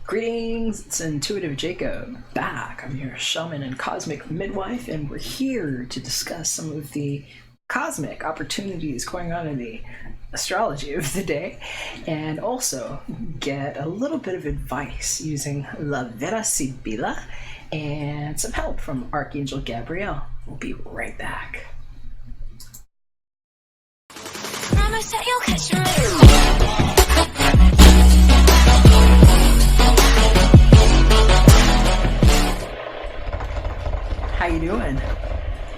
Greetings, it's Intuitive Jakob back. I'm your shaman and cosmic midwife, and we're here to discuss some of the cosmic opportunities going on in the astrology of the day, and also get a little bit of advice using La Vera Sibila and some help from Archangel Gabriel. We'll be right back. Promise that you'll catch your How you doing?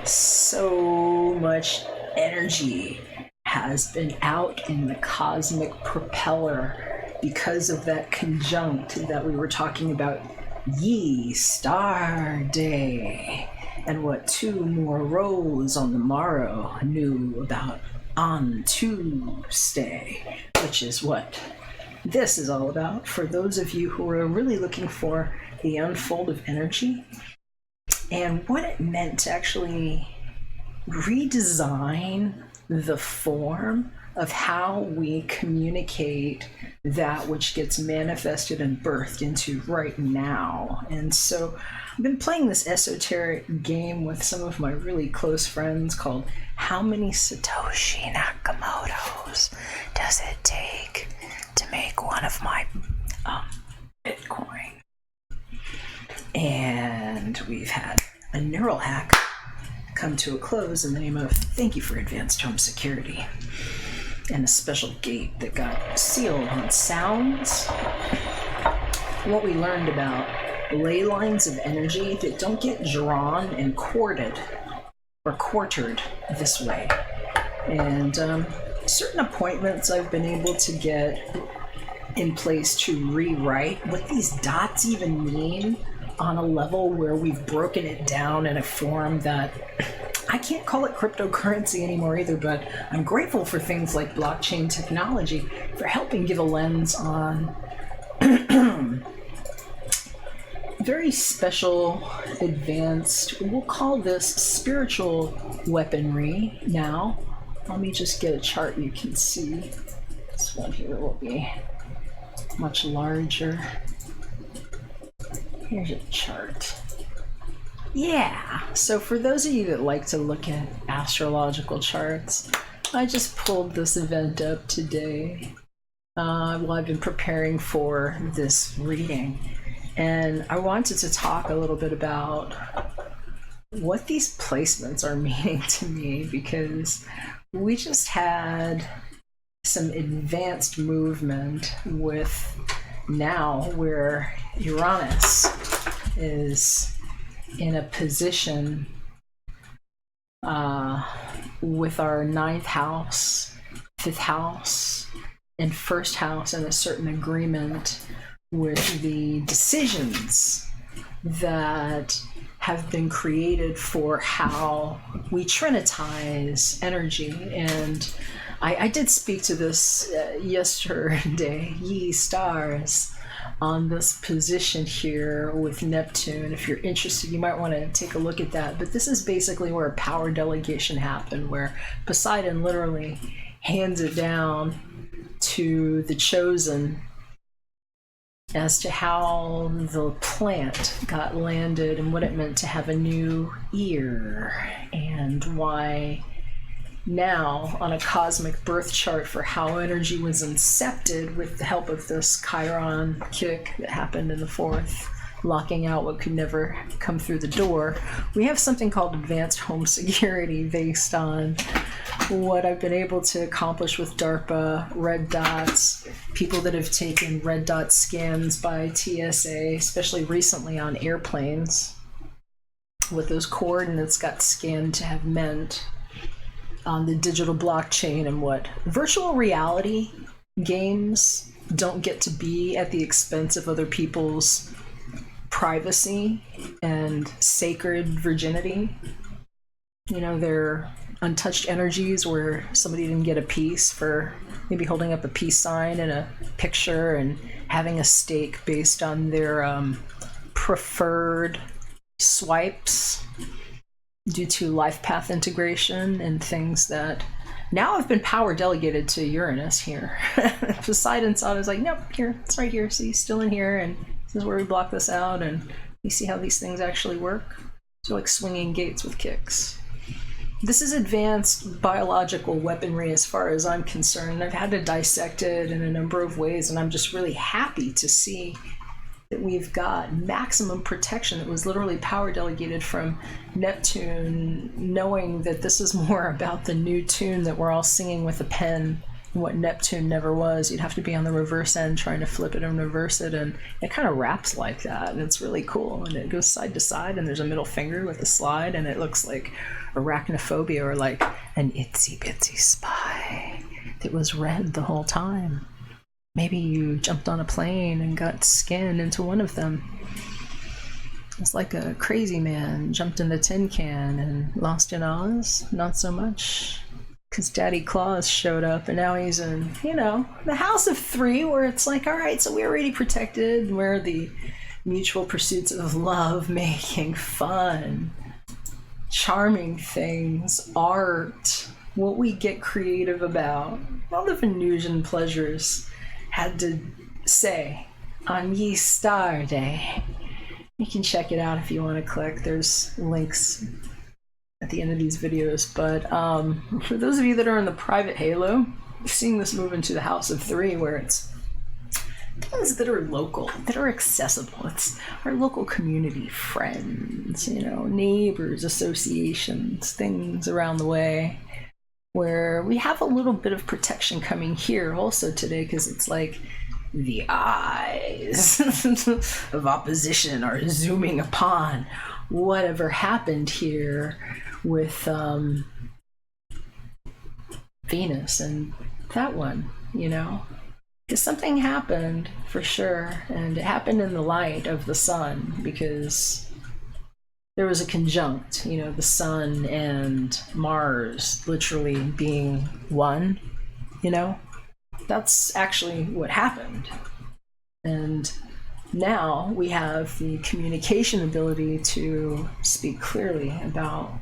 So much energy has been out in the cosmic propeller because of that conjunct that we were talking about, Ye Star Day, and what two more rows on the morrow knew about on ToStay, which is what this is all about for those of you who are really looking for the unfold of energy and what it meant to actually redesign the form of how we communicate that which gets manifested and birthed into right now. And so I've been playing this esoteric game with some of my really close friends called How Many Satoshi Nakamotos Does It Take to Make One of My Bitcoin? And we've had a neural hack come to a close in the name of thank you for advanced home security and a special gate that got sealed on sounds. What we learned about ley lines of energy that don't get drawn and quartered this way. And certain appointments I've been able to get in place to rewrite what these dots even mean on a level where we've broken it down in a form that I can't call it cryptocurrency anymore either, but I'm grateful for things like blockchain technology for helping give a lens on very special, advanced, we'll call this spiritual weaponry now. Let me just get a chart you can see. This one here will be much larger. Here's a chart. Yeah, so for those of you that like to look at astrological charts, I just pulled this event up today while I've been preparing for this reading. And I wanted to talk a little bit about what these placements are meaning to me, because we just had some advanced movement with now where Uranus is in a position with our 9th house, 5th house, and 1st house in a certain agreement with the decisions that have been created for how we trinitize energy. And I did speak to this yesterday, ye stars, on this position here with Neptune. If you're interested, you might want to take a look at that. But this is basically where power delegation happened, where Poseidon literally hands it down to the chosen as to how the plant got landed and what it meant to have a new ear, and why now on a cosmic birth chart for how energy was incepted with the help of this Chiron kick that happened in the 4th, locking out what could never come through the door. We have something called advanced home security based on what I've been able to accomplish with DARPA, red dots, people that have taken red dot scans by TSA, especially recently on airplanes, what those coordinates got scanned to have meant on the digital blockchain, and what virtual reality games don't get to be at the expense of other people's privacy and sacred virginity. You know, they're untouched energies where somebody didn't get a piece for maybe holding up a peace sign and a picture and having a stake based on their preferred swipes due to life path integration and things that now have been power delegated to Uranus here. Poseidon saw it, was like, nope, here, it's right here, see, still in here, and This is where we block this out, and you see how these things actually work? They're like swinging gates with kicks. This is advanced biological weaponry as far as I'm concerned. I've had to dissect it in a number of ways, and I'm just really happy to see that we've got maximum protection that was literally power delegated from Neptune, knowing that this is more about the new tune that we're all singing with a pen, and what Neptune never was. You'd have to be on the reverse end trying to flip it and reverse it, and it kind of raps like that, and it's really cool, and it goes side to side, and there's a middle finger with a slide, and it looks like arachnophobia or like an itsy bitsy spy that was red the whole time. Maybe you jumped on a plane and got skin into one of them. It's like a crazy man jumped in a tin can and lost in Oz. Not so much, because Daddy Claus showed up, and now he's in, the house of 3, where it's like, all right, so we're already protected. We're the mutual pursuits of love, making fun, charming things, art, what we get creative about, all the Venusian pleasures had to say on Ye Star Day. You can check it out if you want to click. There's links at the end of these videos. But for those of you that are in the private Halo, seeing this move into the House of 3, where it's things that are local, that are accessible. It's our local community, friends, neighbors, associations, things around the way, where we have a little bit of protection coming here also today, because it's like the eyes of opposition are zooming upon whatever happened here with Venus and that one, because something happened for sure, and it happened in the light of the sun, because there was a conjunct, the sun and Mars literally being one, that's actually what happened. And now we have the communication ability to speak clearly about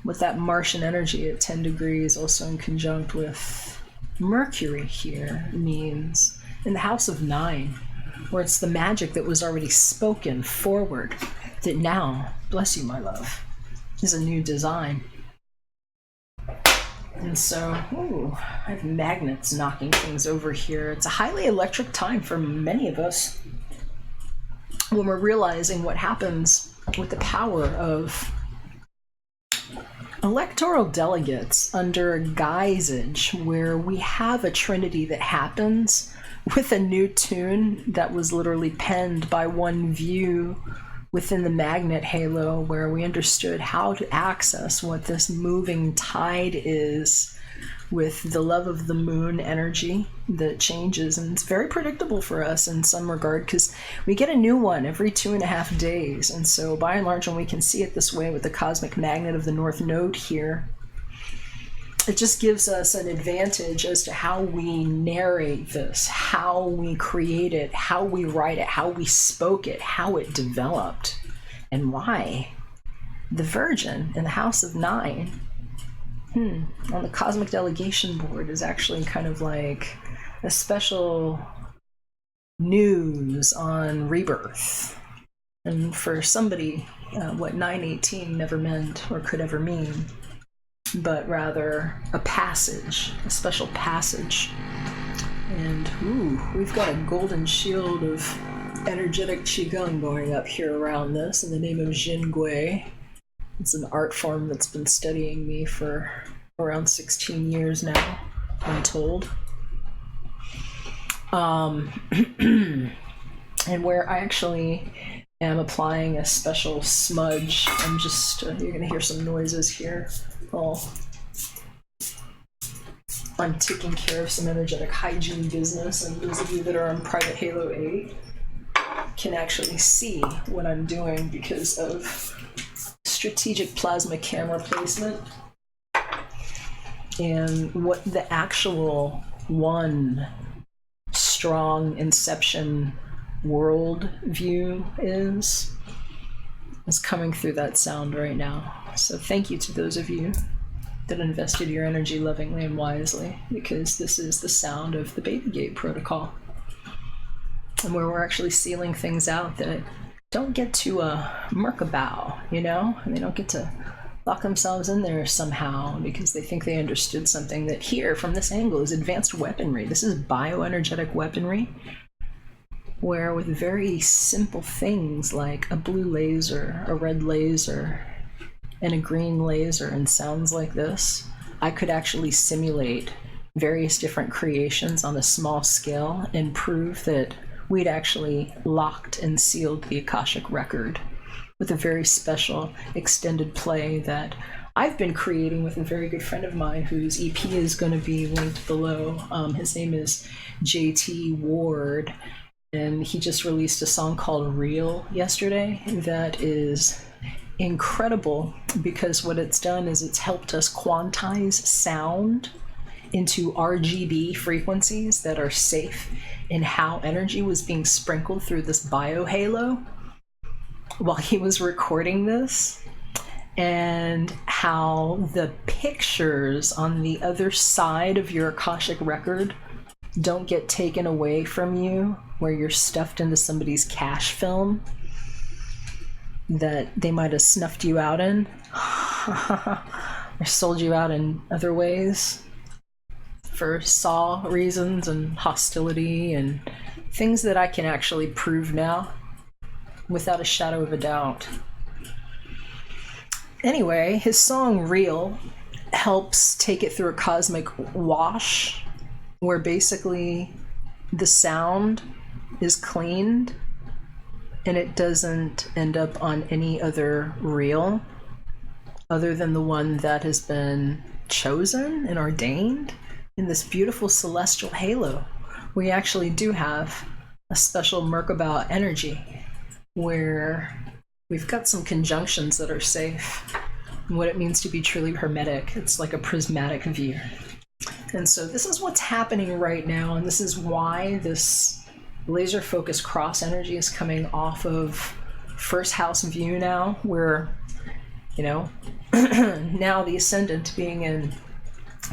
what that Martian energy at 10 degrees, also in conjunct with Mercury here, means in the House of 9, where it's the magic that was already spoken forward that now, bless you, my love, is a new design. And so, I have magnets knocking things over here. It's a highly electric time for many of us when we're realizing what happens with the power of electoral delegates under a guisage, where we have a trinity that happens with a new tune that was literally penned by one view within the magnet halo, where we understood how to access what this moving tide is with the love of the moon energy that changes. And it's very predictable for us in some regard, because we get a new one every 2.5 days. And so by and large, when we can see it this way with the cosmic magnet of the North Node here, it just gives us an advantage as to how we narrate this, how we create it, how we write it, how we spoke it, how it developed, and why. The Virgin in the House of 9 on the Cosmic Delegation Board is actually kind of like a special news on rebirth. And for somebody, what 918 never meant or could ever mean, but rather a passage, a special passage. And we've got a golden shield of energetic qigong going up here around this in the name of Jingui. It's an art form that's been studying me for around 16 years now, I'm told. And where I actually am applying a special smudge. I'm just, you're gonna hear some noises here. I'm taking care of some energetic hygiene business, and those of you that are on private Halo 8 can actually see what I'm doing because of strategic plasma camera placement and what the actual one strong inception world view is coming through that sound right now. So thank you to those of you that invested your energy lovingly and wisely, because this is the sound of the Baby Gate protocol. and where we're actually sealing things out that don't get to a Merkabah, you know? And they don't get to lock themselves in there somehow because they think they understood something that here, from this angle, is advanced weaponry. This is bioenergetic weaponry, where with very simple things like a blue laser, a red laser, and a green laser, and sounds like this, I could actually simulate various different creations on a small scale and prove that we'd actually locked and sealed the Akashic record with a very special extended play that I've been creating with a very good friend of mine whose EP is going to be linked below. His name is JT Ward, and he just released a song called Real yesterday that is incredible because what it's done is it's helped us quantize sound into RGB frequencies that are safe in how energy was being sprinkled through this biohalo while he was recording this, and how the pictures on the other side of your Akashic record don't get taken away from you, where you're stuffed into somebody's cache film that they might have snuffed you out in or sold you out in other ways for saw reasons and hostility and things that I can actually prove now without a shadow of a doubt. Anyway, his song Real helps take it through a cosmic wash where basically the sound is cleaned and it doesn't end up on any other reel other than the one that has been chosen and ordained in this beautiful celestial halo. We actually do have a special Merkabah energy where we've got some conjunctions that are safe and what it means to be truly hermetic. It's like a prismatic view. And so this is what's happening right now, and this is why this laser focused cross energy is coming off of first house view now, where, you know, now the ascendant being in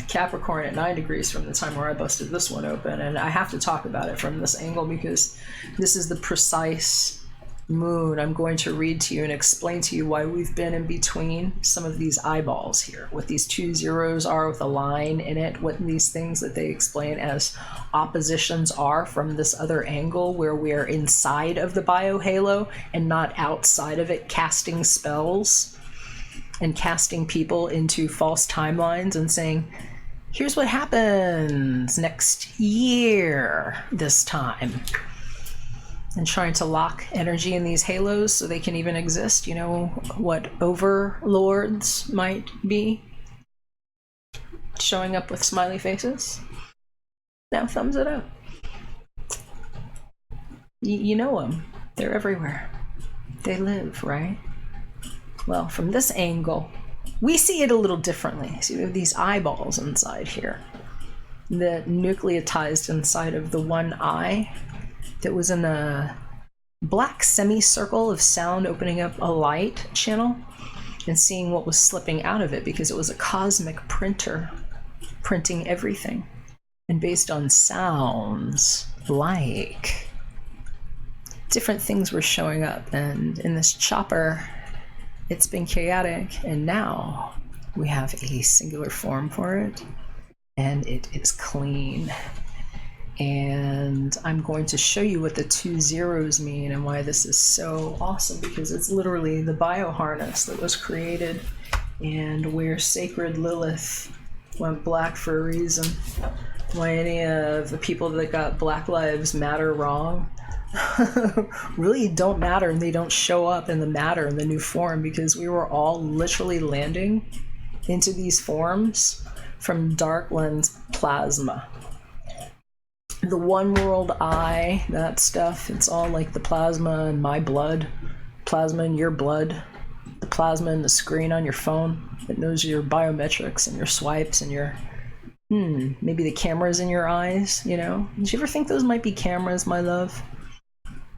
Capricorn at 9 degrees from the time where I busted this one open. And I have to talk about it from this angle because this is the precise moon I'm going to read to you and explain to you why we've been in between some of these eyeballs here, what these 2 zeros are with a line in it, what these things that they explain as oppositions are from this other angle where we are inside of the biohalo and not outside of it casting spells and casting people into false timelines and saying, here's what happens next year this time, and trying to lock energy in these halos so they can even exist. You know what overlords might be showing up with smiley faces? Now thumbs it up. You know them. They're everywhere. They live, right? Well, from this angle, we see it a little differently. See, we have these eyeballs inside here that nucleotized inside of the one eye that was in a black semicircle of sound opening up a light channel and seeing what was slipping out of it because it was a cosmic printer printing everything. And based on sounds, like different things were showing up. And in this chopper, it's been chaotic. And now we have a singular form for it. And it is clean. And I'm going to show you what the 2 zeros mean and why this is so awesome, because it's literally the bioharness that was created and where sacred Lilith went black for a reason. Why any of the people that got Black Lives Matter wrong really don't matter, and they don't show up in the matter in the new form, because we were all literally landing into these forms from dark lens plasma. The one world eye, that stuff, it's all like the plasma in my blood, plasma in your blood, the plasma in the screen on your phone that knows your biometrics and your swipes and your, maybe the cameras in your eyes, you know? Did you ever think those might be cameras, my love?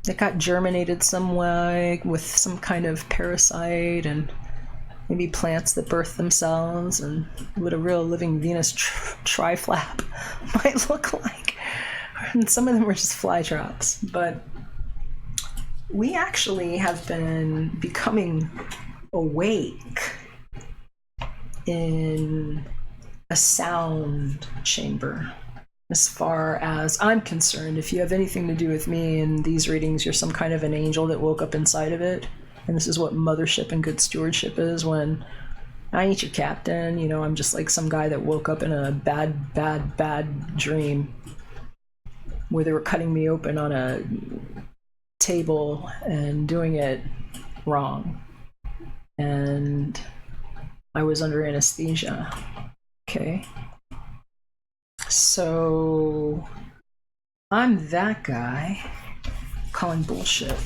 That got germinated some way with some kind of parasite and maybe plants that birth themselves, and what a real living Venus triflap might look like. And some of them were just fly traps. But we actually have been becoming awake in a sound chamber. As far as I'm concerned, if you have anything to do with me in these readings, you're some kind of an angel that woke up inside of it. And this is what mothership and good stewardship is. When I ain't your captain, you know, I'm just like some guy that woke up in a bad dream where they were cutting me open on a table and doing it wrong. And I was under anesthesia. Okay. So I'm that guy calling bullshit.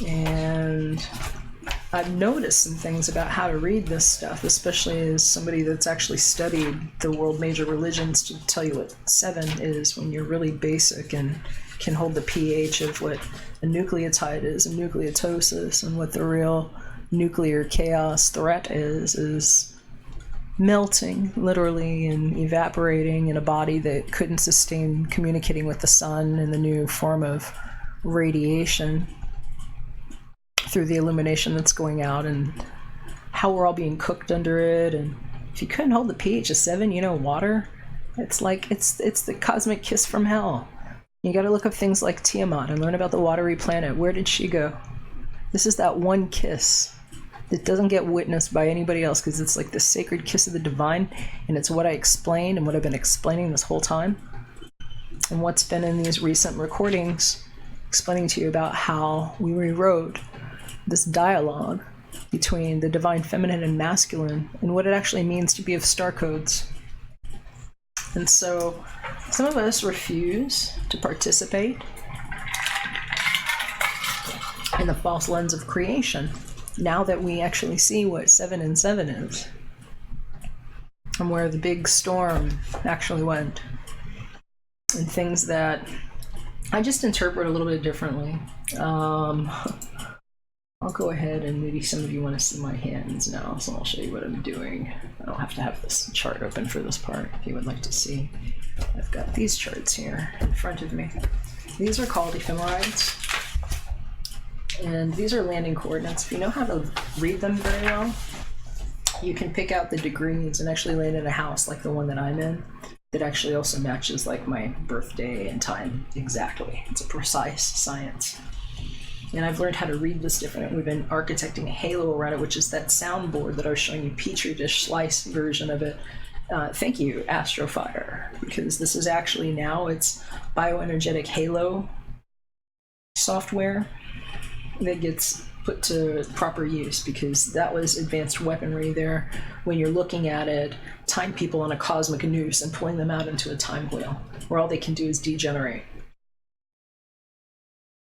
And I've noticed some things about how to read this stuff, especially as somebody that's actually studied the world major religions, to tell you what 7 is when you're really basic and can hold the pH of what a nucleotide is and nucleotosis, and what the real nuclear chaos threat is melting literally and evaporating in a body that couldn't sustain communicating with the sun in the new form of radiation through the illumination that's going out, and how we're all being cooked under it. And if you couldn't hold the pH of 7, you know, water, it's like it's the cosmic kiss from hell. You got to look up things like Tiamat and learn about the watery planet. Where did she go? This is that one kiss that doesn't get witnessed by anybody else, because it's like the sacred kiss of the divine, and it's what I explained and what I've been explaining this whole time, and what's been in these recent recordings explaining to you about how we rewrote this dialogue between the divine feminine and masculine, and what it actually means to be of star codes. And so some of us refuse to participate in the false lens of creation now that we actually see what 7 and 7 is, and where the big storm actually went, and things that I just interpret a little bit differently. I'll go ahead, and maybe some of you want to see my hands now, so I'll show you what I'm doing. I don't have to have this chart open for this part if you would like to see. I've got these charts here in front of me. These are called ephemerides, and these are landing coordinates. If you know how to read them very well, you can pick out the degrees and actually land in a house like the one that I'm in, that actually also matches like my birthday and time exactly. It's a precise science. And I've learned how to read this different. We've been architecting a halo around it, which is that soundboard that I was showing you, Petri dish slice version of it. Thank you, Astrofire, because this is actually now, it's bioenergetic halo software that gets put to proper use, because that was advanced weaponry there when you're looking at it, tying people on a cosmic noose and pulling them out into a time wheel, where all they can do is degenerate.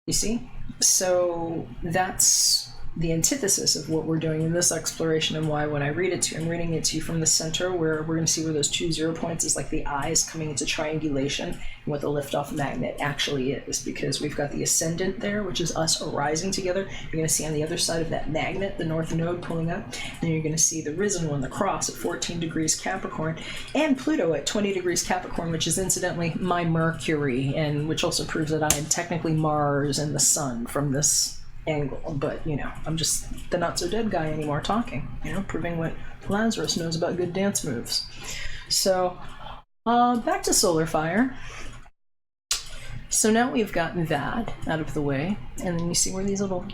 You see? So that's the antithesis of what we're doing in this exploration, and why when I read it to you, I'm reading it to you from the center, where we're going to see where those 2 0 points is like the eyes coming into triangulation, and what the liftoff magnet actually is, because we've got the ascendant there, which is us arising together. You're going to see on the other side of that magnet the north node pulling up, and you're going to see the risen one, the cross, at 14 degrees Capricorn, and Pluto at 20 degrees Capricorn, which is incidentally my Mercury, and which also proves that I am technically Mars and the sun from this angle. But you know, I'm just the not so dead guy anymore talking, you know, proving what Lazarus knows about good dance moves. So back to solar fire. So now we've gotten that out of the way, and then you see where these little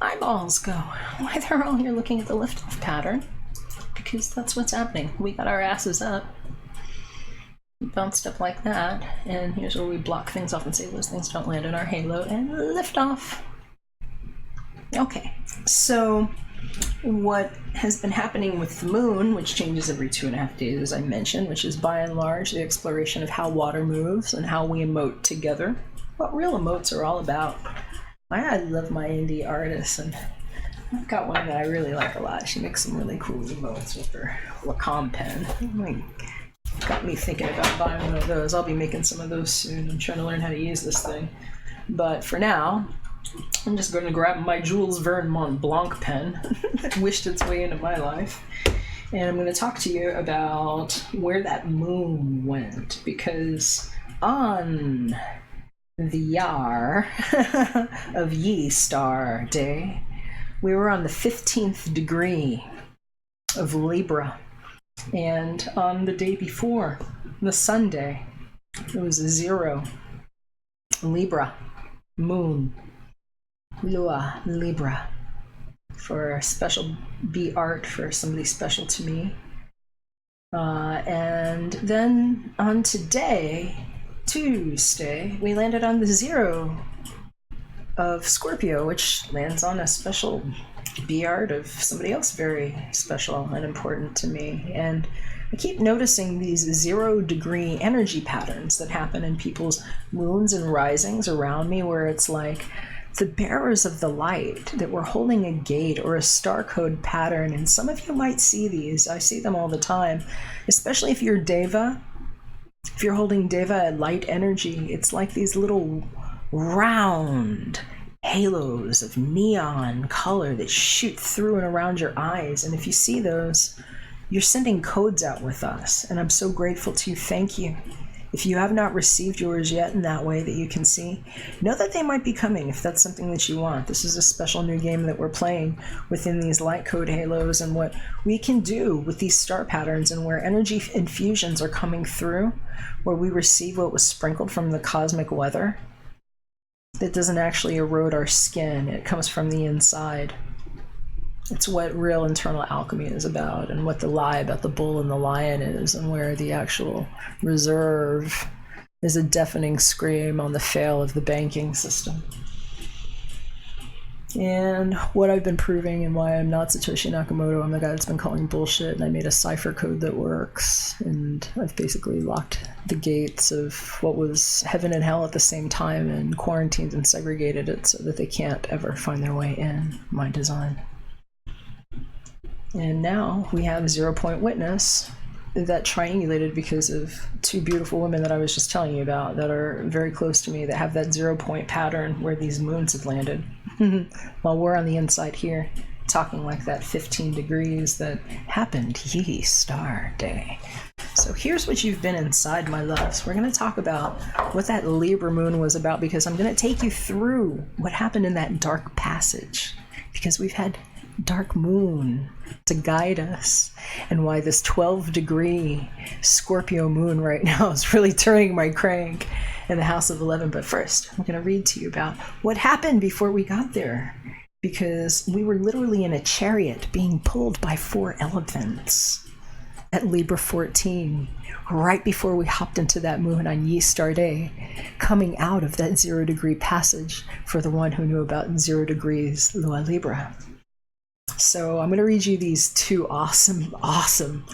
eyeballs go. Why they're all here looking at the liftoff pattern, because that's what's happening. We got our asses up, bounced up like that, and here's where we block things off and say those things don't land in our halo, and lift off. Okay, so what has been happening with the moon, which changes every 2.5 days, as I mentioned, which is by and large the exploration of how water moves and how we emote together, what real emotes are all about. I love my indie artists, and I've got one that I really like a lot. She makes some really cool emotes with her Wacom pen. Got me thinking about buying one of those. I'll be making some of those soon. I'm trying to learn how to use this thing. But for now, I'm just going to grab my Jules Verne Mont Blanc pen that wished its way into my life. And I'm going to talk to you about where that moon went, because on the Yar of Ye Star Day, we were on the 15th degree of Libra. And on the day before, the Sunday, it was a 0. Libra, moon, Lua, Libra, for special be art for somebody special to me. And then on today, ToStay, we landed on the 0 of Scorpio, which lands on a special be art of somebody else very special and important to me. And I keep noticing these 0 degree energy patterns that happen in people's moons and risings around me, where it's like the bearers of the light, that we're holding a gate or a star code pattern. And some of you might see these. I see them all the time, especially if you're Deva. If you're holding Deva light energy, it's like these little round halos of neon color that shoot through and around your eyes. And if you see those, you're sending codes out with us. And I'm so grateful to you. Thank you. If you have not received yours yet in that way that you can see, know that they might be coming if that's something that you want. This is a special new game that we're playing within these light code halos, and what we can do with these star patterns and where energy infusions are coming through, where we receive what was sprinkled from the cosmic weather. That doesn't actually erode our skin. It comes from the inside. It's what real internal alchemy is about, and what the lie about the bull and the lion is, and where the actual reserve is a deafening scream on the fail of the banking system. And what I've been proving, and why I'm not Satoshi Nakamoto, I'm the guy that's been calling bullshit, and I made a cipher code that works, and I've basically locked the gates of what was heaven and hell at the same time, and quarantined and segregated it so that they can't ever find their way in my design. And now we have 0 Point Witness that triangulated because of 2 beautiful women that I was just telling you about that are very close to me, that have that 0 point pattern where these moons have landed. While we're on the inside here, talking like that 15 degrees that happened Ye Star Day. So here's what you've been inside, my loves. We're going to talk about what that Libra moon was about, because I'm going to take you through what happened in that dark passage, because we've had dark moon to guide us, and why this 12 degree Scorpio moon right now is really turning my crank in the house of 11. But first, I'm going to read to you about what happened before we got there, because we were literally in a chariot being pulled by 4 elephants at Libra 14 right before we hopped into that moon on Ye Star Day, coming out of that 0 degree passage for the one who knew about 0 degrees Lua Libra. So I'm going to read you these 2 awesome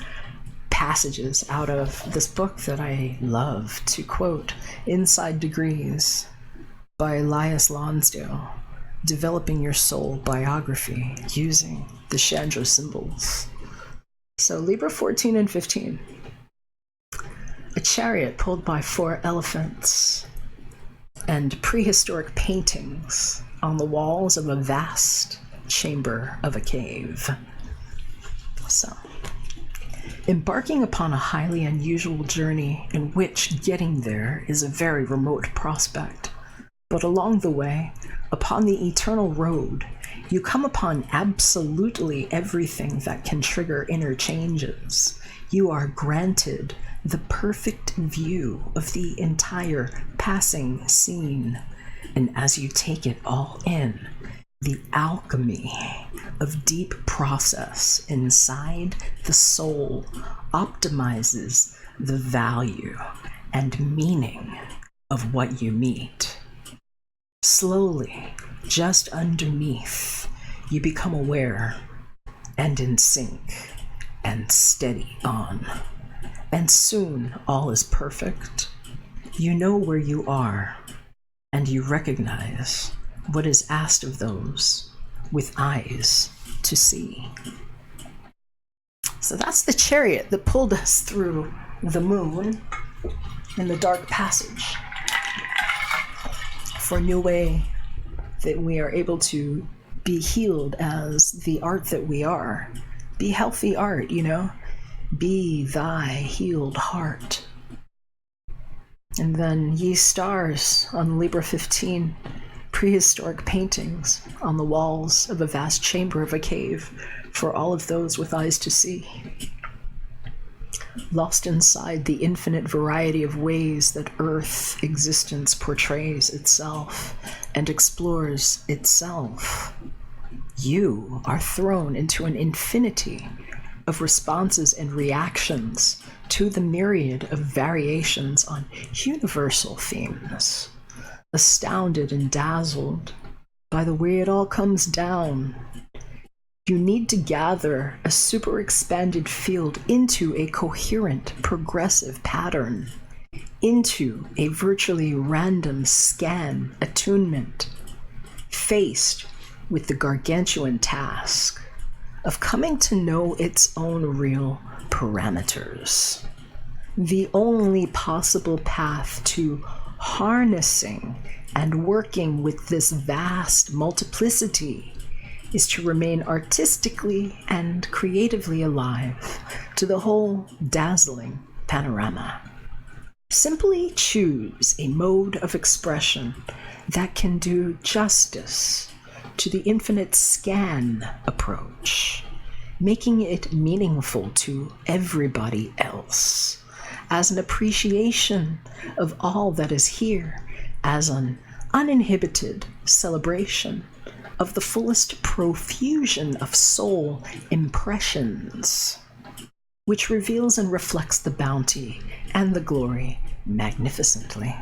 passages out of this book that I love to quote, Inside Degrees by Elias Lonsdale, Developing Your Soul Biography Using the Chandra Symbols. So Libra 14 and 15. A chariot pulled by 4 elephants and prehistoric paintings on the walls of a vast chamber of a cave. So, embarking upon a highly unusual journey in which getting there is a very remote prospect. But along the way, upon the eternal road, you come upon absolutely everything that can trigger inner changes. You are granted the perfect view of the entire passing scene, and as you take it all in, the alchemy of deep process inside the soul optimizes the value and meaning of what you meet. Slowly, just underneath, you become aware and in sync and steady on. And soon all is perfect. You know where you are, and you recognize what is asked of those with eyes to see. So that's the chariot that pulled us through the moon in the dark passage for a new way that we are able to be healed as the art that we are. Be healthy art, you know? Be thy healed heart. And then ye stars on Libra 15, prehistoric paintings on the walls of a vast chamber of a cave for all of those with eyes to see. Lost inside the infinite variety of ways that Earth existence portrays itself and explores itself, you are thrown into an infinity of responses and reactions to the myriad of variations on universal themes, astounded and dazzled by the way it all comes down. You need to gather a super expanded field into a coherent, progressive pattern, into a virtually random scan attunement, faced with the gargantuan task of coming to know its own real parameters. The only possible path to harnessing and working with this vast multiplicity is to remain artistically and creatively alive to the whole dazzling panorama. Simply choose a mode of expression that can do justice to the infinite scan approach, making it meaningful to everybody else, as an appreciation of all that is here, as an uninhibited celebration of the fullest profusion of soul impressions, which reveals and reflects the bounty and the glory magnificently.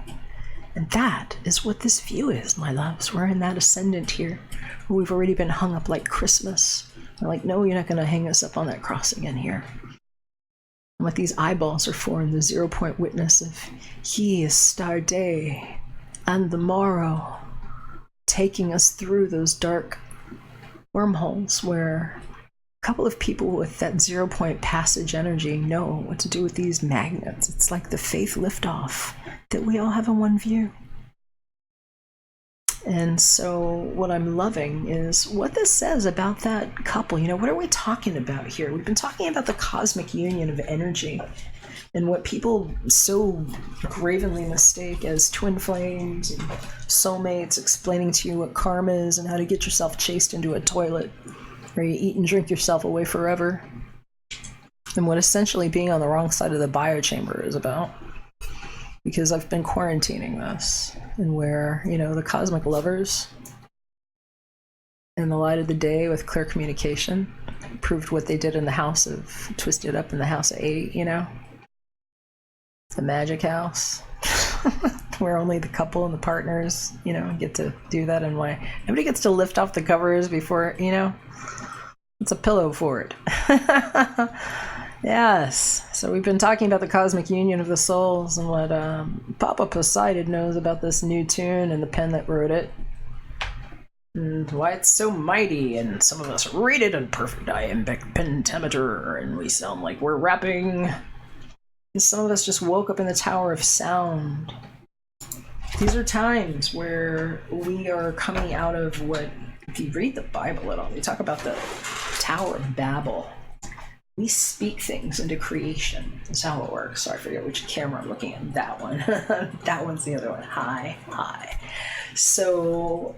And that is what this view is, my loves. We're in that ascendant here, where we've already been hung up like Christmas. We're like, no, you're not going to hang us up on that cross again here. And what these eyeballs are for in the 0-point witness of He is star day and the morrow, taking us through those dark wormholes where a couple of people with that 0-point passage energy know what to do with these magnets. It's like the faith liftoff that we all have in one view. And so what I'm loving is what this says about that couple. You know, what are we talking about here? We've been talking about the cosmic union of energy and what people so gravenly mistake as twin flames and soulmates, explaining to you what karma is and how to get yourself chased into a toilet where you eat and drink yourself away forever, and what essentially being on the wrong side of the biochamber is about. Because I've been quarantining this, and where, you know, the cosmic lovers in the light of the day with clear communication proved what they did in the house of Twisted Up in the house of 8, you know? The magic house. Where only the couple and the partners, you know, get to do that, and why nobody gets to lift off the covers before, you know? It's a pillow for it. Yes. So we've been talking about the cosmic union of the souls and what Papa Poseidon knows about this new tune and the pen that wrote it, and why it's so mighty, and some of us read it in perfect iambic pentameter and we sound like we're rapping, and some of us just woke up in the Tower of Sound. These are times where we are coming out of what, if you read the Bible at all, they talk about the Tower of Babel. We speak things into creation. That's how it works. So I forget which camera I'm looking at. That one. That one's the other one. Hi. So,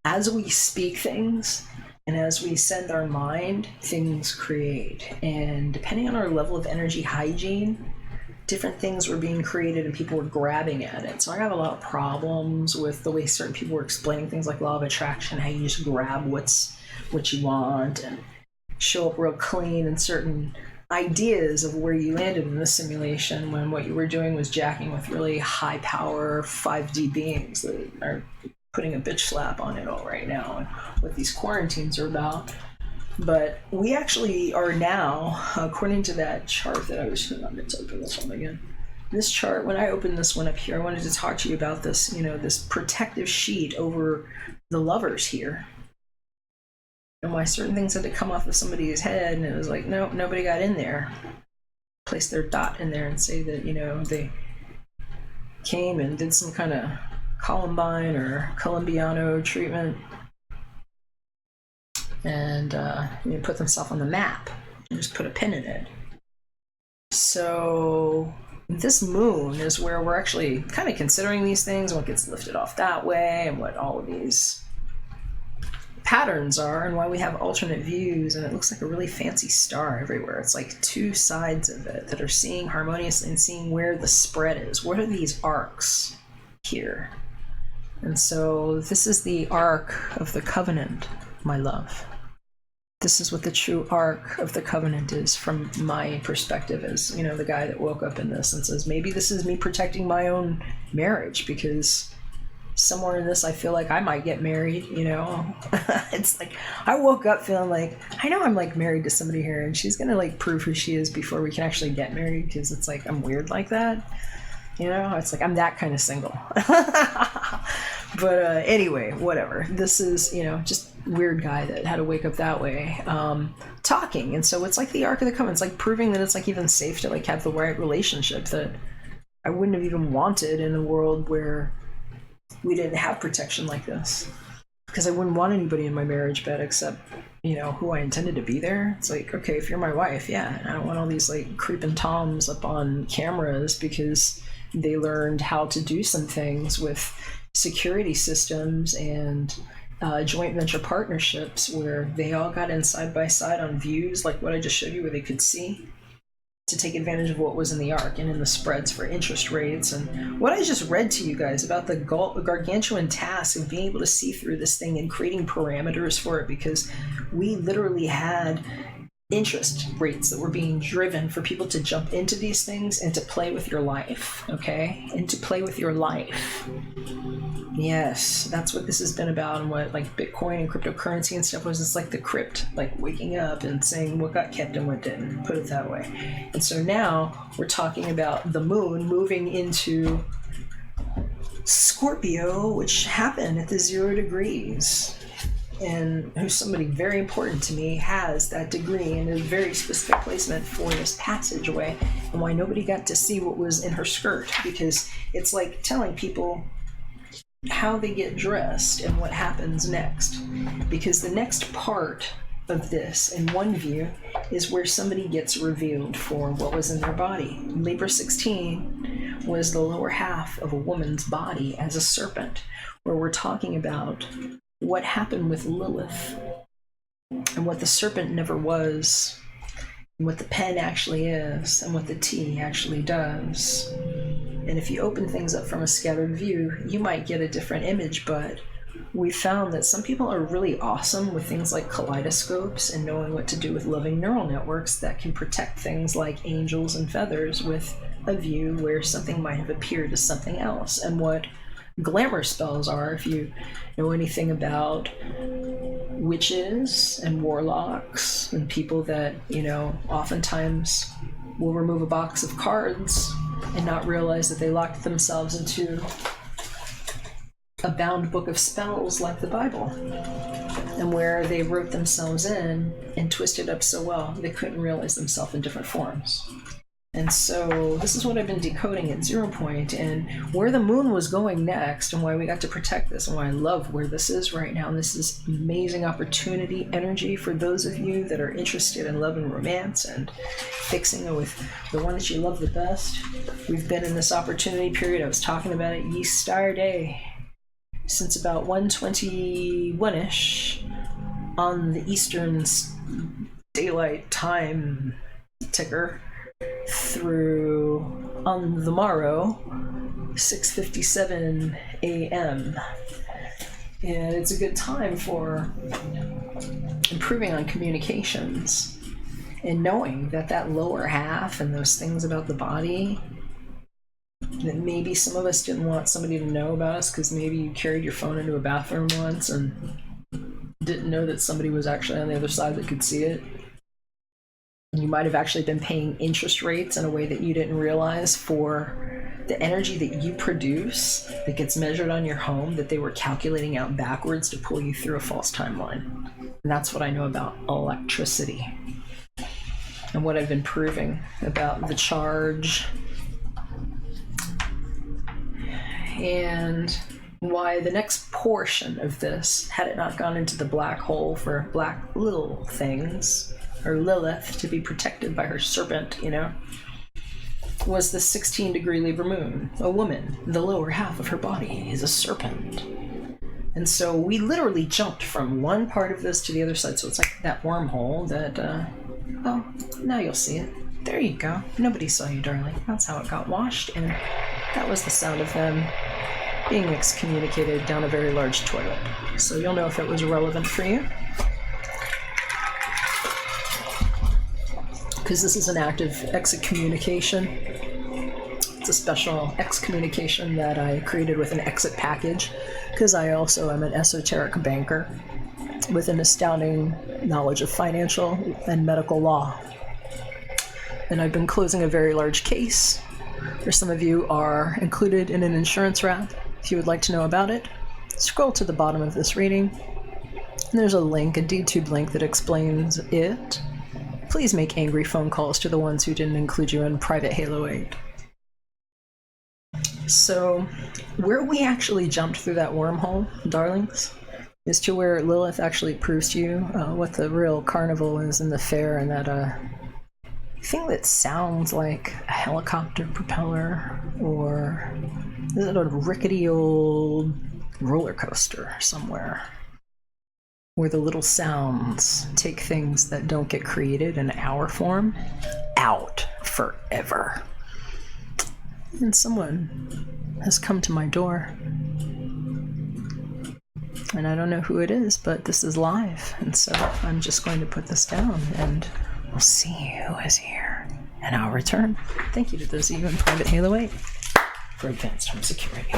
as we speak things and as we send our mind, things create. And depending on our level of energy hygiene, different things were being created and people were grabbing at it. So I have a lot of problems with the way certain people were explaining things like law of attraction, how you just grab what you want and show up real clean, and certain ideas of where you landed in the simulation when what you were doing was jacking with really high power 5D beings that are putting a bitch slap on it all right now, and what these quarantines are about. But we actually are now, according to that chart that I was, I'm going to open this one again. This chart, when I opened this one up here, I wanted to talk to you about this, you know, this protective sheet over the lovers here. And why certain things had to come off of somebody's head, and it was like, nope, nobody got in there. Place their dot in there and say that, you know, they came and did some kind of Columbine or Colombiano treatment and put themselves on the map and just put a pin in it. So this moon is where we're actually kind of considering these things, what gets lifted off that way, and what all of these patterns are, and why we have alternate views, and it looks like a really fancy star everywhere. It's like two sides of it that are seeing harmoniously and seeing where the spread is. What are these arcs here? And so this is the arc of the covenant, my love. This is what the true arc of the covenant is from my perspective as, you know, the guy that woke up in this and says, maybe this is me protecting my own marriage, because somewhere in this I feel like I might get married, you know. It's like I woke up feeling like I know I'm like married to somebody here, and she's gonna like prove who she is before we can actually get married, because it's like I'm weird like that, you know. It's like I'm that kind of single. But anyway, whatever. This is, you know, just weird guy that had to wake up that way, talking. And so it's like the Ark of the Covenant. It's like proving that it's like even safe to like have the right relationship that I wouldn't have even wanted in a world where we didn't have protection like this. Because I wouldn't want anybody in my marriage bed except, you know, who I intended to be there. It's like, okay, if you're my wife, yeah. I don't want all these like creeping toms up on cameras because they learned how to do some things with security systems and joint venture partnerships where they all got in side by side on views like what I just showed you, where they could see to take advantage of what was in the arc and in the spreads for interest rates. And what I just read to you guys about the gargantuan task of being able to see through this thing and creating parameters for it, because we literally had interest rates that were being driven for people to jump into these things and to play with your life, okay? And to play with your life. Yes, that's what this has been about, and what like Bitcoin and cryptocurrency and stuff was. It's like the crypt, like waking up and saying what got kept and what didn't, put it that way. And so now we're talking about the moon moving into Scorpio, which happened at the 0 degrees. And who's somebody very important to me has that degree and a very specific placement for this passageway, and why nobody got to see what was in her skirt, because it's like telling people how they get dressed and what happens next. Because the next part of this, in one view, is where somebody gets revealed for what was in their body. Libra 16 was the lower half of a woman's body as a serpent, where we're talking about what happened with Lilith and what the serpent never was, and what the pen actually is, and what the T actually does. And if you open things up from a scattered view, you might get a different image, but we found that some people are really awesome with things like kaleidoscopes and knowing what to do with loving neural networks that can protect things like angels and feathers with a view where something might have appeared as something else. And what glamour spells are, if you know anything about witches and warlocks and people that, you know, oftentimes will remove a box of cards and not realize that they locked themselves into a bound book of spells like the Bible, and where they wrote themselves in and twisted up so well they couldn't realize themselves in different forms. And so this is what I've been decoding at 0 point, and where the moon was going next, and why we got to protect this, and why I love where this is right now. And this is amazing opportunity energy for those of you that are interested in love and romance and fixing it with the one that you love the best. We've been in this opportunity period. I was talking about it yesterday, since about 1:21ish on the Eastern Daylight Time ticker, through on the morrow 6:57 a.m. And it's a good time for improving on communications and knowing that that lower half and those things about the body that maybe some of us didn't want somebody to know about us, because maybe you carried your phone into a bathroom once and didn't know that somebody was actually on the other side that could see it. And you might have actually been paying interest rates in a way that you didn't realize for the energy that you produce that gets measured on your home, that they were calculating out backwards to pull you through a false timeline. And that's what I know about electricity, and what I've been proving about the charge, and why the next portion of this, had it not gone into the black hole for black little things, or Lilith to be protected by her serpent, you know, was the 16-degree Libra moon. A woman, the lower half of her body is a serpent. And so we literally jumped from one part of this to the other side. So it's like that wormhole that, oh, now you'll see it. There you go. Nobody saw you, darling. That's how it got washed. And that was the sound of them being excommunicated down a very large toilet. So you'll know if it was relevant for you. Because this is an active excommunication. It's a special excommunication that I created with an exit package, because I also am an esoteric banker with an astounding knowledge of financial and medical law. And I've been closing a very large case, where some of you are included in an insurance wrap. If you would like to know about it, scroll to the bottom of this reading, and there's a link, a DTube link that explains it. Please make angry phone calls to the ones who didn't include you in private Halo 8. So, where we actually jumped through that wormhole, darlings, is to where Lilith actually proves to you what the real carnival is in the fair, and that thing that sounds like a helicopter propeller, or is it a rickety old roller coaster somewhere, where the little sounds take things that don't get created in our form out forever. And someone has come to my door. And I don't know who it is, but this is live. And so I'm just going to put this down, and we'll see who is here. And I'll return. Thank you to those of you in private Halo 8 for advanced home security.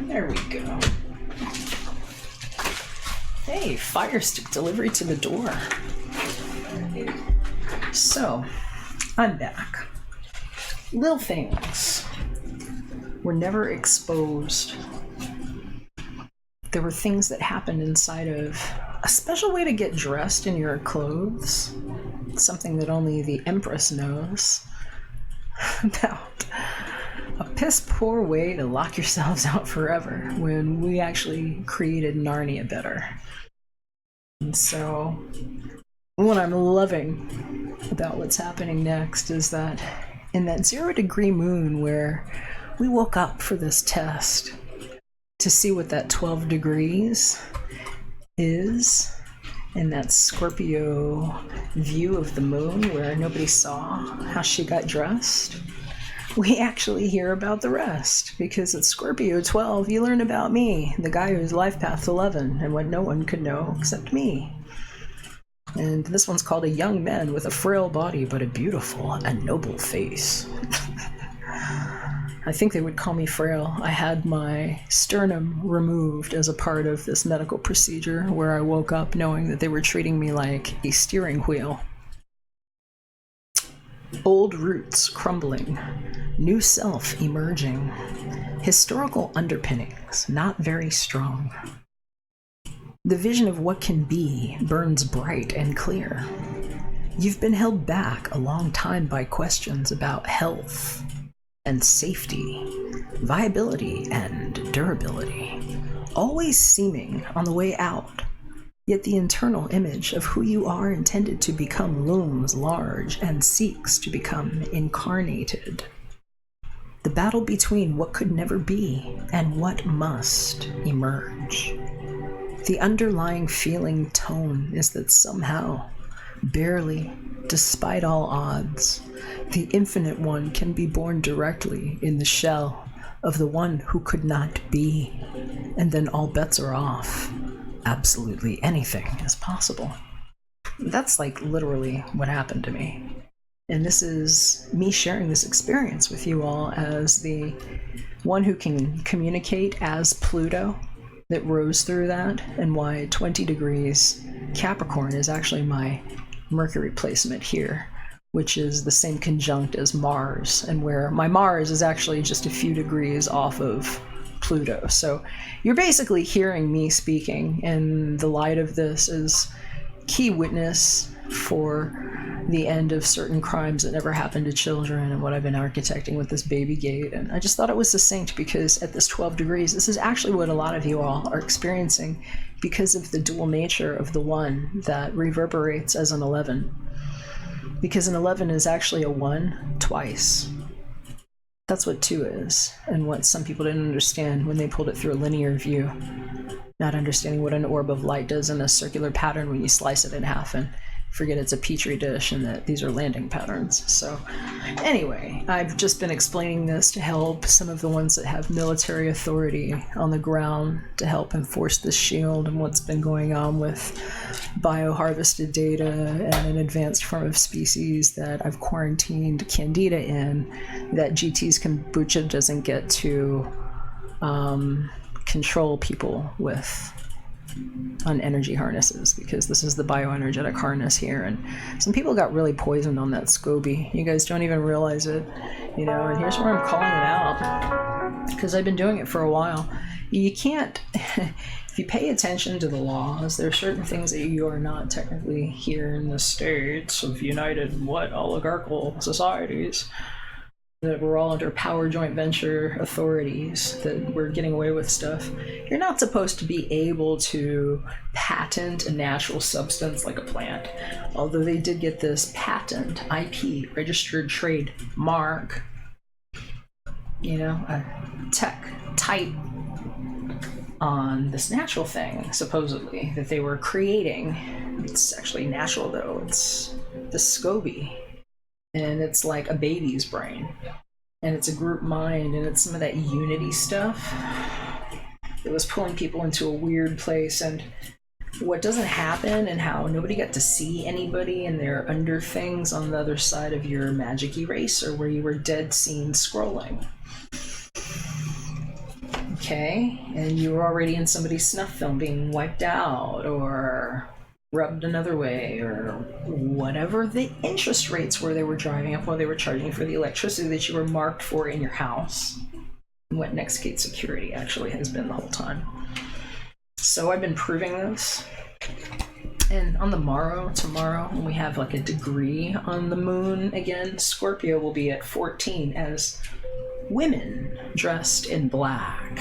There we go. Hey, fire stick delivery to the door. So, I'm back. Little things were never exposed. There were things that happened inside of a special way to get dressed in your clothes. Something that only the Empress knows about. A piss poor way to lock yourselves out forever when we actually created Narnia better. And so, what I'm loving about what's happening next is that in that 0-degree moon where we woke up for this test to see what that 12 degrees is, in that Scorpio view of the moon where nobody saw how she got dressed, we actually hear about the rest, because at Scorpio 12, you learn about me, the guy who's life path 11, and what no one could know except me. And this one's called A Young Man with a Frail Body but a Beautiful and Noble Face. I think they would call me frail. I had my sternum removed as a part of this medical procedure, where I woke up knowing that they were treating me like a steering wheel. Old roots crumbling, new self emerging, historical underpinnings not very strong. The vision of what can be burns bright and clear. You've been held back a long time by questions about health and safety, viability and durability, always seeming on the way out. Yet the internal image of who you are intended to become looms large and seeks to become incarnated. The battle between what could never be and what must emerge. The underlying feeling tone is that somehow, barely, despite all odds, the infinite one can be born directly in the shell of the one who could not be, and then all bets are off. Absolutely anything is possible. That's like literally what happened to me. And this is me sharing this experience with you all as the one who can communicate as Pluto that rose through that, and why 20 degrees Capricorn is actually my Mercury placement here, which is the same conjunct as Mars, and where my Mars is actually just a few degrees off of Pluto. So you're basically hearing me speaking, and the light of this is key witness for the end of certain crimes that never happened to children, and what I've been architecting with this baby gate. And I just thought it was succinct because at this 12 degrees, this is actually what a lot of you all are experiencing because of the dual nature of the 1 that reverberates as an 11. Because an 11 is actually a 1 twice. That's what 2 is, and what some people didn't understand when they pulled it through a linear view, not understanding what an orb of light does in a circular pattern when you slice it in half and forget it's a petri dish and that these are landing patterns. So anyway, I've just been explaining this to help some of the ones that have military authority on the ground to help enforce this shield, and what's been going on with bioharvested data and an advanced form of species that I've quarantined Candida in, that GT's kombucha doesn't get to control people with on energy harnesses, because this is the bioenergetic harness here, and some people got really poisoned on that SCOBY. You guys don't even realize it, you know, and here's where I'm calling it out, because I've been doing it for a while. You can't, if you pay attention to the laws, there are certain things that you are not technically here in the states of united, oligarchical societies, that we're all under power joint venture authorities, that we're getting away with stuff. You're not supposed to be able to patent a natural substance like a plant, although they did get this patent, IP, registered trade mark, you know, a tech type on this natural thing, supposedly, that they were creating. It's actually natural though, it's the SCOBY. And it's like a baby's brain, and it's a group mind, and it's some of that unity stuff that was pulling people into a weird place. And what doesn't happen, and how nobody got to see anybody, and they're under things on the other side of your magic eraser where you were dead seen scrolling. Okay, and you were already in somebody's snuff film being wiped out or rubbed another way, or whatever the interest rates were they were driving up while they were charging for the electricity that you were marked for in your house, and what Nextgate security actually has been the whole time. So I've been proving this, and on the morrow, tomorrow, when we have like a degree on the moon again, Scorpio will be at 14 as women dressed in black.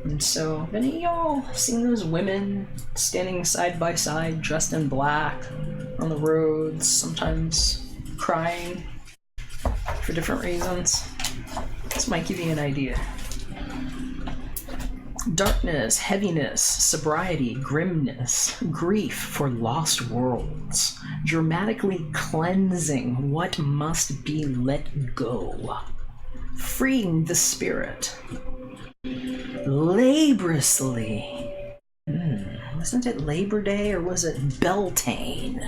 And so, have any of y'all seen those women standing side by side, dressed in black, on the roads, sometimes crying for different reasons? This might give you an idea. Darkness, heaviness, sobriety, grimness, grief for lost worlds, dramatically cleansing what must be let go, freeing the spirit. Laboriously. Wasn't it Labor Day, or was it Beltane?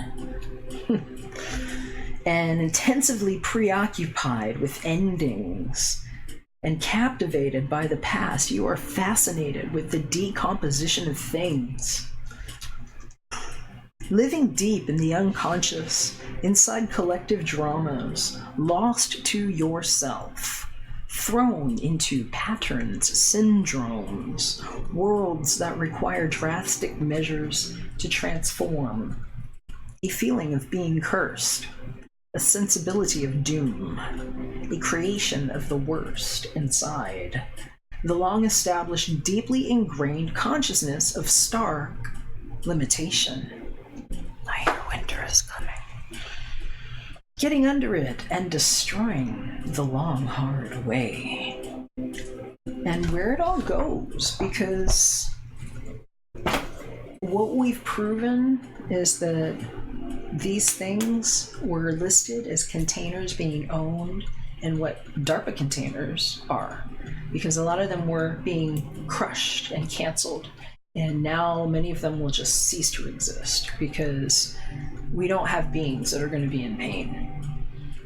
And intensively preoccupied with endings and captivated by the past, you are fascinated with the decomposition of things. Living deep in the unconscious, inside collective dramas, lost to yourself. Thrown into patterns, syndromes, worlds that require drastic measures to transform. A feeling of being cursed, a sensibility of doom, a creation of the worst inside, the long-established, deeply ingrained consciousness of stark limitation. I hear winter is coming. Getting under it and destroying the long, hard way. And where it all goes, because what we've proven is that these things were listed as containers being owned, and what DARPA containers are, because a lot of them were being crushed and canceled And now many of them will just cease to exist because we don't have beings that are going to be in pain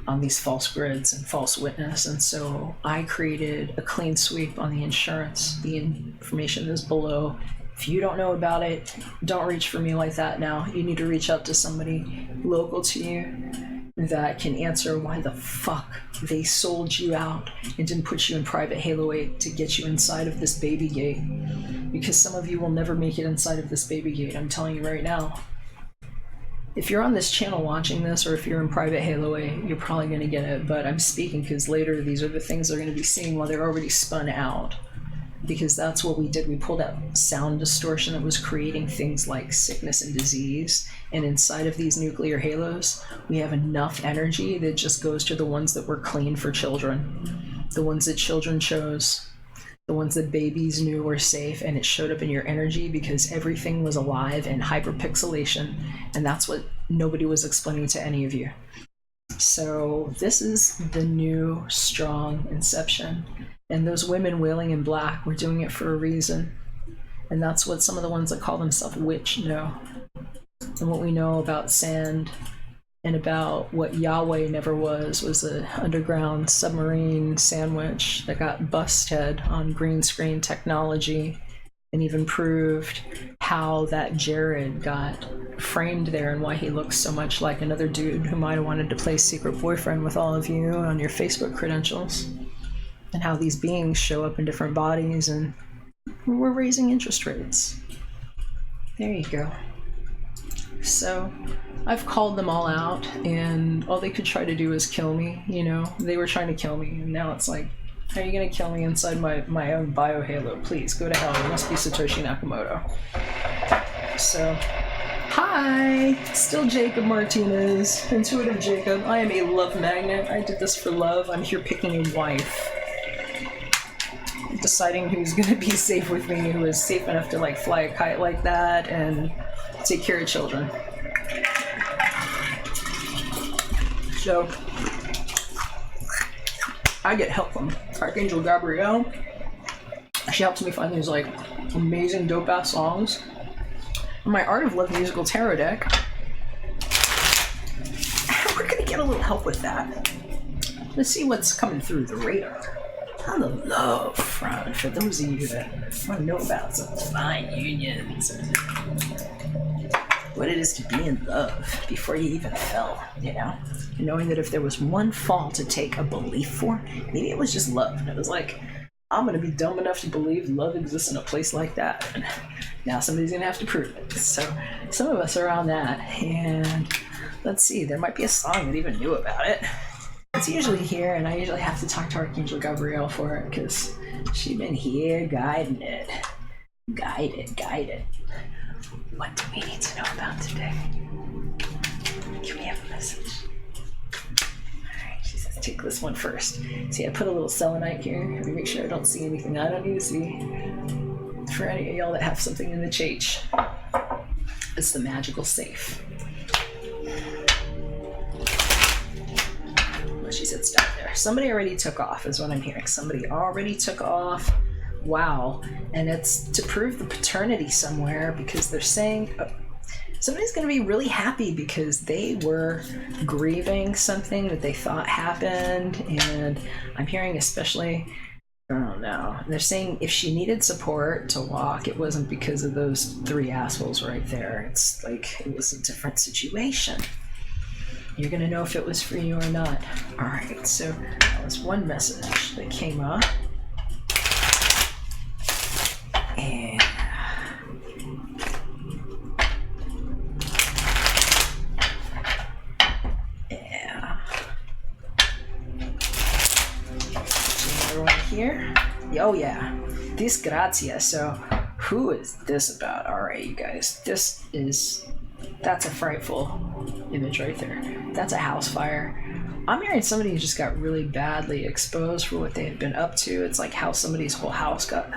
on these false grids and false witness. And so I created a clean sweep on the insurance. The information is below. If you don't know about it, don't reach for me like that now. You need to reach out to somebody local to you that can answer why the fuck they sold you out and didn't put you in private Halo 8 to get you inside of this baby gate. Because some of you will never make it inside of this baby gate, I'm telling you right now. If you're on this channel watching this, or if you're in private Halo 8, you're probably going to get it, but I'm speaking because later these are the things they're going to be seeing while they're already spun out. Because that's what we did. We pulled out sound distortion that was creating things like sickness and disease. And inside of these nuclear halos, we have enough energy that just goes to the ones that were clean for children. The ones that children chose. The ones that babies knew were safe, and it showed up in your energy because everything was alive in hyperpixelation. And that's what nobody was explaining to any of you. So this is the new strong inception. And those women wailing in black were doing it for a reason. And that's what some of the ones that call themselves witch know. And what we know about sand and about what Yahweh never was an underground submarine sandwich that got busted on green screen technology, and even proved how that Jared got framed there and why he looks so much like another dude who might have wanted to play secret boyfriend with all of you on your Facebook credentials. And how these beings show up in different bodies, and we're raising interest rates. There you go. So I've called them all out, and all they could try to do is kill me. You know, they were trying to kill me, and now it's like, how are you going to kill me inside my own biohalo? Please, go to hell. You must be Satoshi Nakamoto. So, hi! Still Jakob Martinez, Intuitive Jacob. I am a love magnet. I did this for love. I'm here picking a wife. Deciding who's going to be safe with me, who is safe enough to like fly a kite like that and take care of children. So I get help from Archangel Gabrielle. She helps me find these like amazing dope ass songs. My Art of Love musical tarot deck. We're gonna get a little help with that. Let's see what's coming through the radar. On the love front, for those of you that want to know about some fine unions and what it is to be in love before you even fell, you know? And knowing that if there was one fall to take a belief for, maybe it was just love. And it was like, I'm going to be dumb enough to believe love exists in a place like that. And now somebody's going to have to prove it. So some of us are on that. And let's see, there might be a song that even knew about it. It's usually here, and I usually have to talk to Archangel Gabrielle for it, because she's been here guiding it. Guide it. What do we need to know about today? Can we have a message? Alright, she says take this one first. See, I put a little selenite here. Let me make sure I don't see anything I don't need to see. For any of y'all that have something in the church, it's the magical safe. She said stop there. Somebody already took off is what I'm hearing. Somebody already took off. Wow. And it's to prove the paternity somewhere, because they're saying somebody's going to be really happy because they were grieving something that they thought happened. And I'm hearing especially, I don't know, they're saying if she needed support to walk, it wasn't because of those three assholes right there. It's like it was a different situation. You're going to know if it was for you or not. All right, so that was one message that came up. And yeah. Another one here. Oh yeah, disgrazia. So who is this about? All right, you guys, that's a frightful image right there. That's a house fire. I'm hearing somebody who just got really badly exposed for what they had been up to. It's like how somebody's whole house got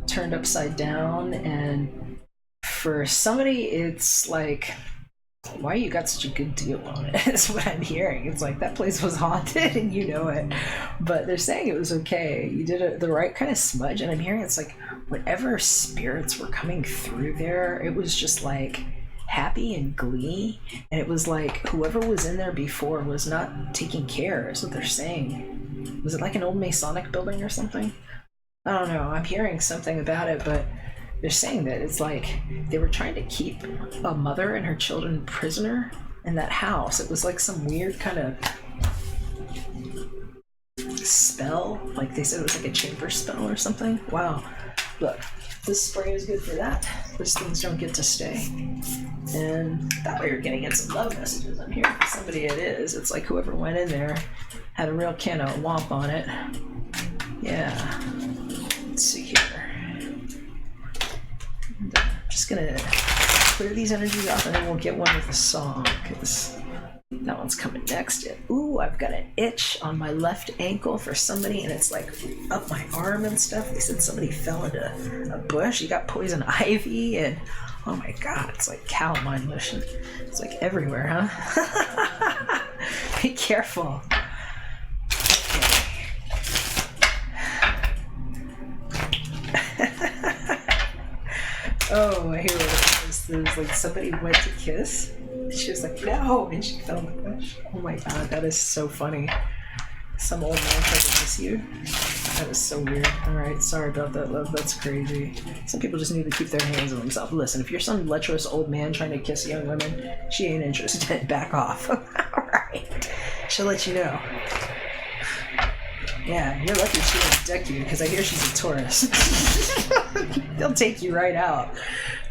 turned upside down, and for somebody it's like why you got such a good deal on it is what I'm hearing. It's like that place was haunted and you know it, but they're saying it was okay. You did the right kind of smudge, and I'm hearing it's like whatever spirits were coming through there, it was just like happy and glee, and it was like whoever was in there before was not taking care, is what they're saying. Was it like an old Masonic building or something? I don't know. I'm hearing something about it, but they're saying that it's like they were trying to keep a mother and her children prisoner in that house. It was like some weird kind of spell. Like they said it was like a chamber spell or something. Wow. Look, this spray is good for that. Those things don't get to stay. And that way you're getting in some love messages. I'm hearing from somebody it is. It's like whoever went in there had a real can of womp on it. Yeah. Let's see here. I'm just gonna clear these energies off and then we'll get one with a song, because that one's coming next. Ooh, I've got an itch on my left ankle for somebody, and it's like up my arm and stuff. They said somebody fell into a bush. You got poison ivy, and oh my god, it's like calamine lotion. It's like everywhere, huh? Be careful. Oh, I hear what it was. There was like somebody went to kiss. She was like, no, and she fell in the bush. Oh my god, that is so funny. Some old man tried to kiss you. That is so weird. Alright, sorry about that, love. That's crazy. Some people just need to keep their hands on themselves. Listen, if you're some lecherous old man trying to kiss young women, she ain't interested. Back off. Alright. She'll let you know. Yeah, you're lucky she didn't deck you, because I hear she's a Taurus. They'll take you right out.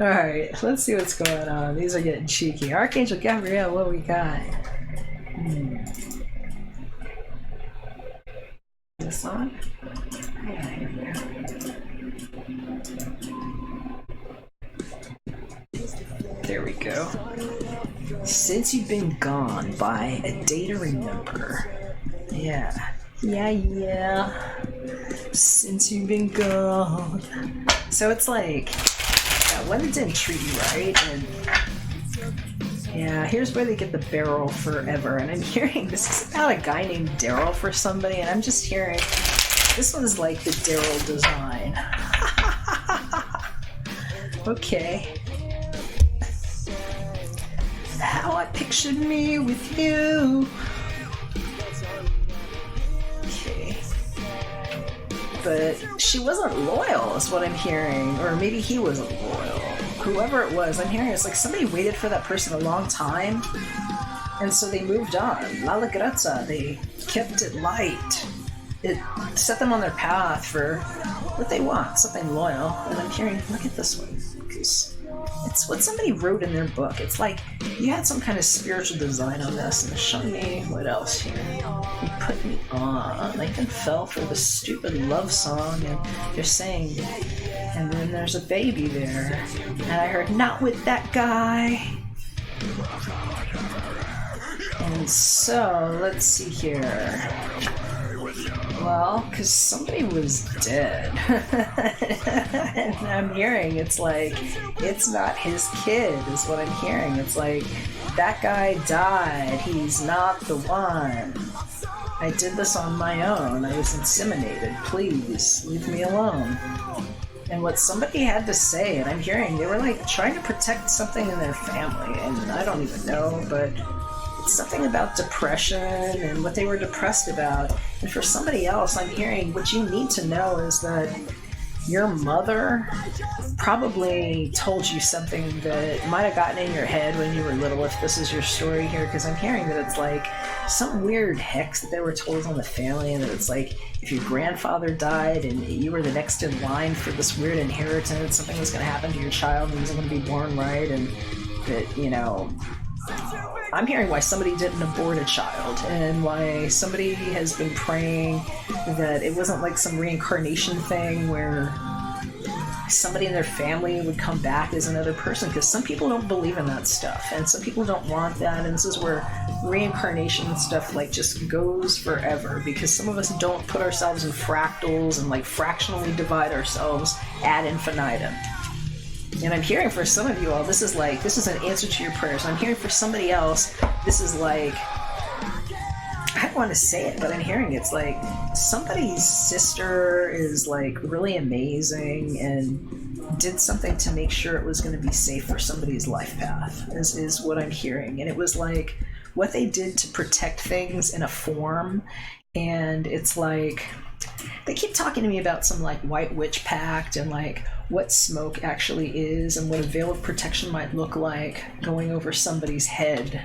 Alright, let's see what's going on. These are getting cheeky. Archangel Gabriel, what we got? This on? Yeah, here we go. There we go. Since You've Been Gone by A Day to Remember. Yeah. Yeah. Since you've been gone. So it's like, one that didn't treat you right, and yeah, here's where they get the barrel forever. And I'm hearing this is about a guy named Daryl for somebody, and I'm just hearing this one's like the Daryl design. Okay. How I pictured me with you. But she wasn't loyal, is what I'm hearing. Or maybe he wasn't loyal. Whoever it was, I'm hearing it's like somebody waited for that person a long time, and so they moved on. La Grezza, they kept it light. It set them on their path for what they want, something loyal. And I'm hearing, look at this one, because it's what somebody wrote in their book. It's like you had some kind of spiritual design on this, and show me what else here. You put me on. I even fell for the stupid love song, and they're saying, and then there's a baby there, and I heard, not with that guy. And so, let's see here. Well, because somebody was dead. And I'm hearing it's like, it's not his kid, is what I'm hearing. It's like, that guy died. He's not the one. I did this on my own. I was inseminated. Please, leave me alone. And what somebody had to say, and I'm hearing, they were like trying to protect something in their family, and I don't even know, but it's something about depression and what they were depressed about. And for somebody else, I'm hearing what you need to know is that your mother probably told you something that might have gotten in your head when you were little, if this is your story here, because I'm hearing that it's like some weird hex that they were told on the family, and that it's like if your grandfather died and you were the next in line for this weird inheritance, something was going to happen to your child and he wasn't going to be born right, and that, you know, I'm hearing why somebody didn't abort a child, and why somebody has been praying that it wasn't like some reincarnation thing where somebody in their family would come back as another person, because some people don't believe in that stuff, and some people don't want that, and this is where reincarnation stuff like just goes forever, because some of us don't put ourselves in fractals and like fractionally divide ourselves ad infinitum. And I'm hearing for some of you all, this is an answer to your prayers. I'm hearing for somebody else, this is like, I don't want to say it, but I'm hearing it's like somebody's sister is like really amazing and did something to make sure it was going to be safe for somebody's life path, is what I'm hearing. And it was like what they did to protect things in a form. And it's like, they keep talking to me about some like white witch pact and like what smoke actually is and what a veil of protection might look like going over somebody's head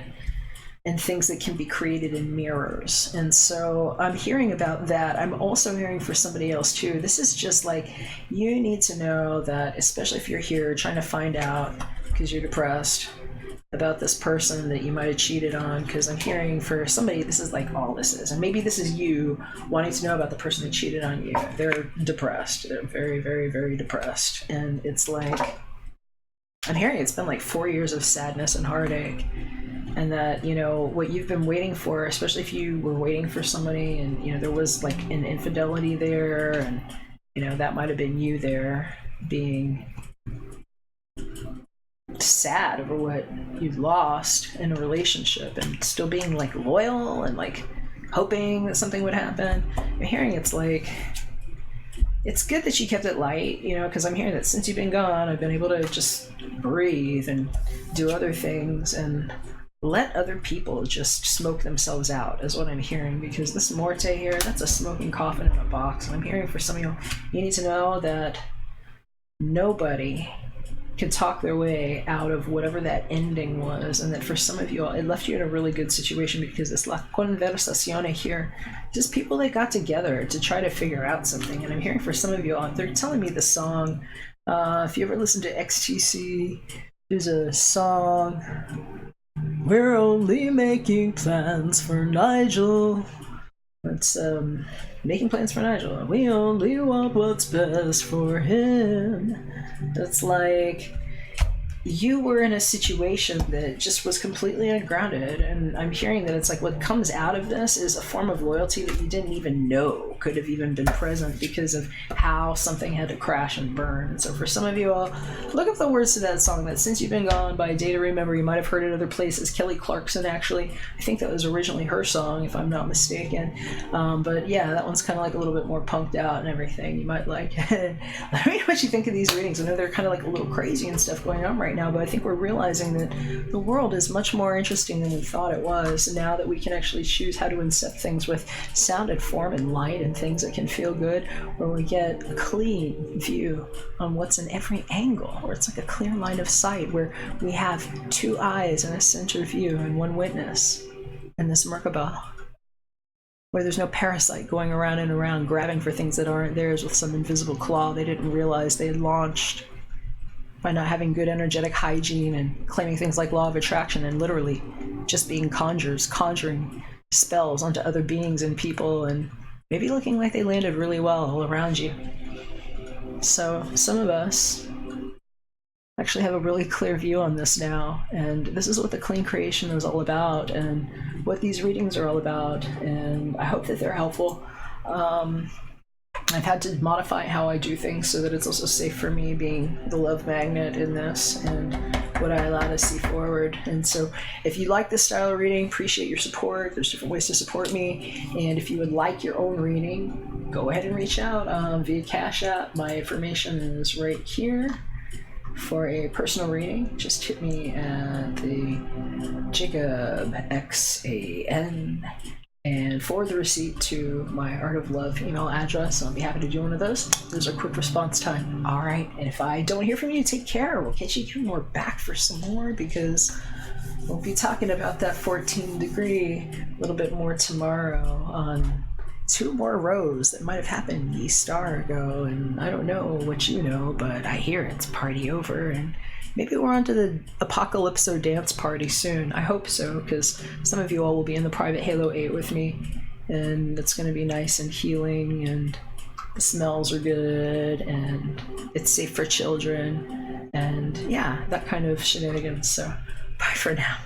and things that can be created in mirrors. And so I'm hearing about that. I'm also hearing for somebody else too. This is just like, you need to know that, especially if you're here trying to find out because you're depressed about this person that you might have cheated on, because I'm hearing for somebody, this is like all this is. And maybe this is you wanting to know about the person that cheated on you. They're depressed. They're very, very, very depressed. And it's like, I'm hearing it's been like 4 years of sadness and heartache. And that, you know, what you've been waiting for, especially if you were waiting for somebody and, you know, there was like an infidelity there, and, you know, that might have been you there being sad over what you've lost in a relationship and still being like loyal and like hoping that something would happen. I'm hearing it's like, it's good that you kept it light, you know, because I'm hearing that since you've been gone, I've been able to just breathe and do other things and let other people just smoke themselves out, is what I'm hearing. Because this Morte here, that's a smoking coffin in a box. And I'm hearing for some of you, you need to know that nobody can talk their way out of whatever that ending was, and that for some of you all, it left you in a really good situation, because it's la conversazione here, just people that got together to try to figure out something. And I'm hearing for some of you all, they're telling me the song, if you ever listen to XTC, there's a song, "We're only making plans for Nigel." It's making plans for Nigel. We only want what's best for him. It's like you were in a situation that just was completely ungrounded, and I'm hearing that it's like what comes out of this is a form of loyalty that you didn't even know could have even been present because of how something had to crash and burn. And so for some of you all, look up the words to that song, that "Since You've Been Gone" by Day to Remember. You might have heard it other places. Kelly Clarkson, actually, I think that was originally her song, if I'm not mistaken. But yeah, that one's kind of like a little bit more punked out and everything. You might like it. Let me know what you think of these readings. I know they're kind of like a little crazy and stuff going on right now, but I think we're realizing that the world is much more interesting than we thought it was, now that we can actually choose how to incept things with sound and form and light and things that can feel good, where we get a clean view on what's in every angle, where it's like a clear line of sight, where we have two eyes and a center view and one witness in this Merkabah, where there's no parasite going around and around grabbing for things that aren't theirs with some invisible claw they didn't realize they had launched by not having good energetic hygiene and claiming things like law of attraction and literally just being conjurers, conjuring spells onto other beings and people, and maybe looking like they landed really well all around you. So some of us actually have a really clear view on this now, and this is what the clean creation is all about and what these readings are all about, and I hope that they're helpful. I've had to modify how I do things so that it's also safe for me, being the love magnet in this and what I allow to see forward. And so if you like this style of reading, appreciate your support. There's different ways to support me. And if you would like your own reading, go ahead and reach out via Cash App. My information is right here. For a personal reading, just hit me at the Jakob XAN and forward the receipt to my Art of Love email address. I'll be happy to do one of those. Those are quick response time. All right, and if I don't hear from you, take care. We'll catch you here more back for some more, because we'll be talking about that 14 degree a little bit more tomorrow on 2 more rows that might have happened ye star ago. And I don't know what you know, but I hear it's party over, and maybe we're on to the Apocalypso dance party soon. I hope so, because some of you all will be in the private Halo 8 with me, and it's going to be nice and healing, and the smells are good, and it's safe for children, and yeah, that kind of shenanigans. So bye for now.